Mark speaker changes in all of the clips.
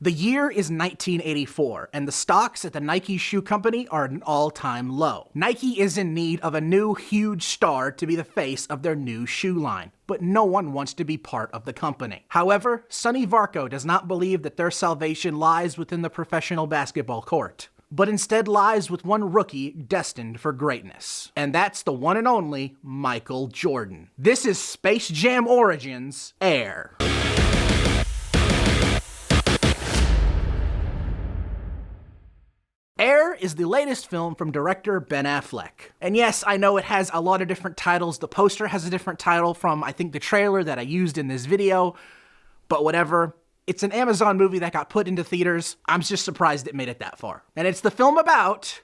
Speaker 1: The year is 1984, and the stocks at the Nike Shoe Company are at an all-time low. Nike is in need of a new huge star to be the face of their new shoe line, but no one wants to be part of the company. However, Sonny Varco does not believe that their salvation lies within the professional basketball court, but instead lies with one rookie destined for greatness. And that's the one and only Michael Jordan. This is Space Jam Origins Air. Air is the latest film from director Ben Affleck. And yes, I know it has a lot of different titles. The poster has a different title from, I think, the trailer that I used in this video, but whatever. It's an Amazon movie that got put into theaters. I'm just surprised it made it that far. And it's the film about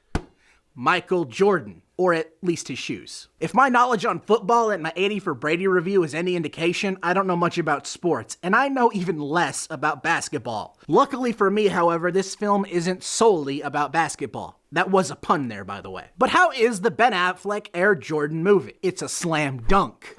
Speaker 1: Michael Jordan, or at least his shoes. If my knowledge on football at my 80 for Brady review is any indication, I don't know much about sports, and I know even less about basketball. Luckily for me, however, this film isn't solely about basketball. That was a pun there, by the way. But how is the Ben Affleck Air Jordan movie? It's a slam dunk.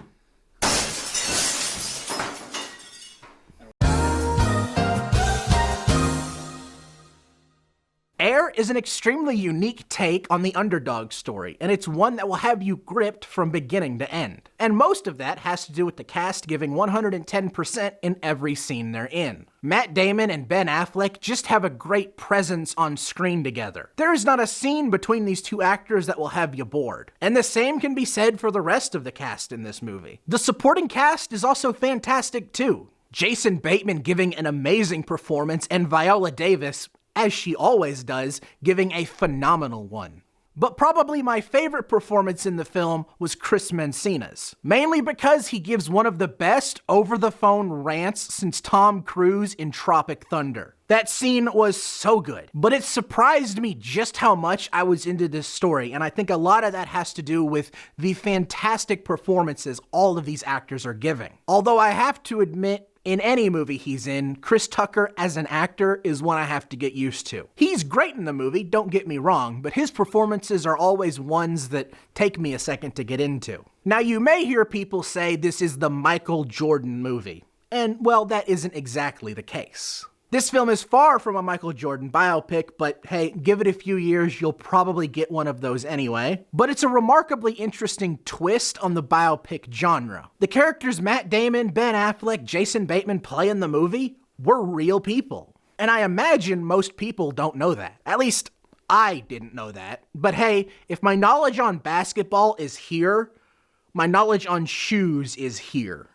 Speaker 1: Air is an extremely unique take on the underdog story, and it's one that will have you gripped from beginning to end. And most of that has to do with the cast giving 110% in every scene they're in. Matt Damon and Ben Affleck just have a great presence on screen together. There is not a scene between these two actors that will have you bored. And the same can be said for the rest of the cast in this movie. The supporting cast is also fantastic too. Jason Bateman giving an amazing performance, and Viola Davis, as she always does, giving a phenomenal one. But probably my favorite performance in the film was Chris Messina's, mainly because he gives one of the best over-the-phone rants since Tom Cruise in Tropic Thunder. That scene was so good, but it surprised me just how much I was into this story, and I think a lot of that has to do with the fantastic performances all of these actors are giving. Although I have to admit, in any movie he's in, Chris Tucker as an actor is one I have to get used to. He's great in the movie, don't get me wrong, but his performances are always ones that take me a second to get into. Now, you may hear people say this is the Michael Jordan movie, and well, that isn't exactly the case. This film is far from a Michael Jordan biopic, but hey, give it a few years, you'll probably get one of those anyway. But it's a remarkably interesting twist on the biopic genre. The characters Matt Damon, Ben Affleck, Jason Bateman play in the movie were real people. And I imagine most people don't know that. At least, I didn't know that. But hey, if my knowledge on basketball is here, my knowledge on shoes is here.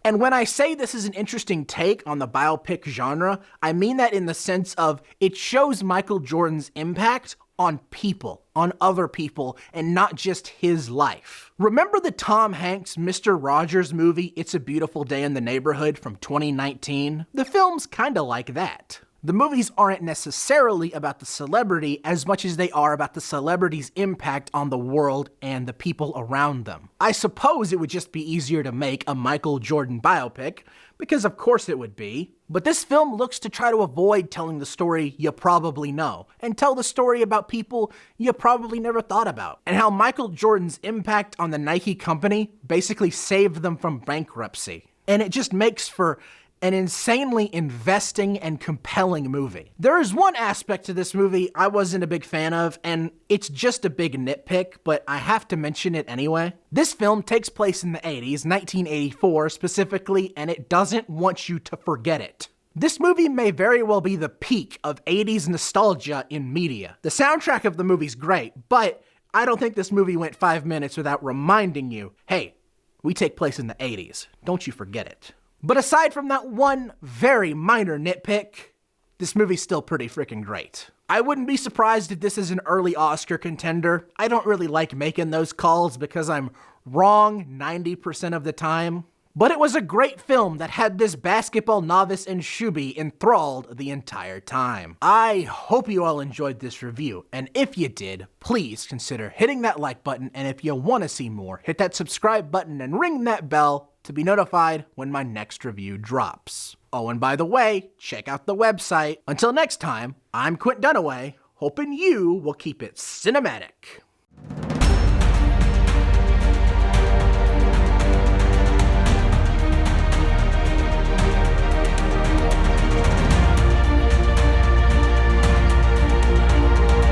Speaker 1: And when I say this is an interesting take on the biopic genre, I mean that in the sense of it shows Michael Jordan's impact on people, on other people, and not just his life. Remember the Tom Hanks Mr. Rogers movie, It's a Beautiful Day in the Neighborhood from 2019? The film's kinda like that. The movies aren't necessarily about the celebrity as much as they are about the celebrity's impact on the world and the people around them. I suppose it would just be easier to make a Michael Jordan biopic, because of course it would be, but this film looks to try to avoid telling the story you probably know, and tell the story about people you probably never thought about, and how Michael Jordan's impact on the Nike company basically saved them from bankruptcy. And it just makes for an insanely investing and compelling movie. There is one aspect to this movie I wasn't a big fan of, and it's just a big nitpick, but I have to mention it anyway. This film takes place in the 80s, 1984 specifically, and it doesn't want you to forget it. This movie may very well be the peak of 80s nostalgia in media. The soundtrack of the movie's great, but I don't think this movie went 5 minutes without reminding you, hey, we take place in the 80s. Don't you forget it. But aside from that one very minor nitpick, this movie's still pretty freaking great. I wouldn't be surprised if this is an early Oscar contender. I don't really like making those calls because I'm wrong 90% of the time. But it was a great film that had this basketball novice and Shuby enthralled the entire time. I hope you all enjoyed this review, and if you did, please consider hitting that like button, and if you want to see more, hit that subscribe button and ring that bell to be notified when my next review drops. Oh, and by the way, check out the website. Until next time, I'm Quint Dunaway, hoping you will keep it cinematic.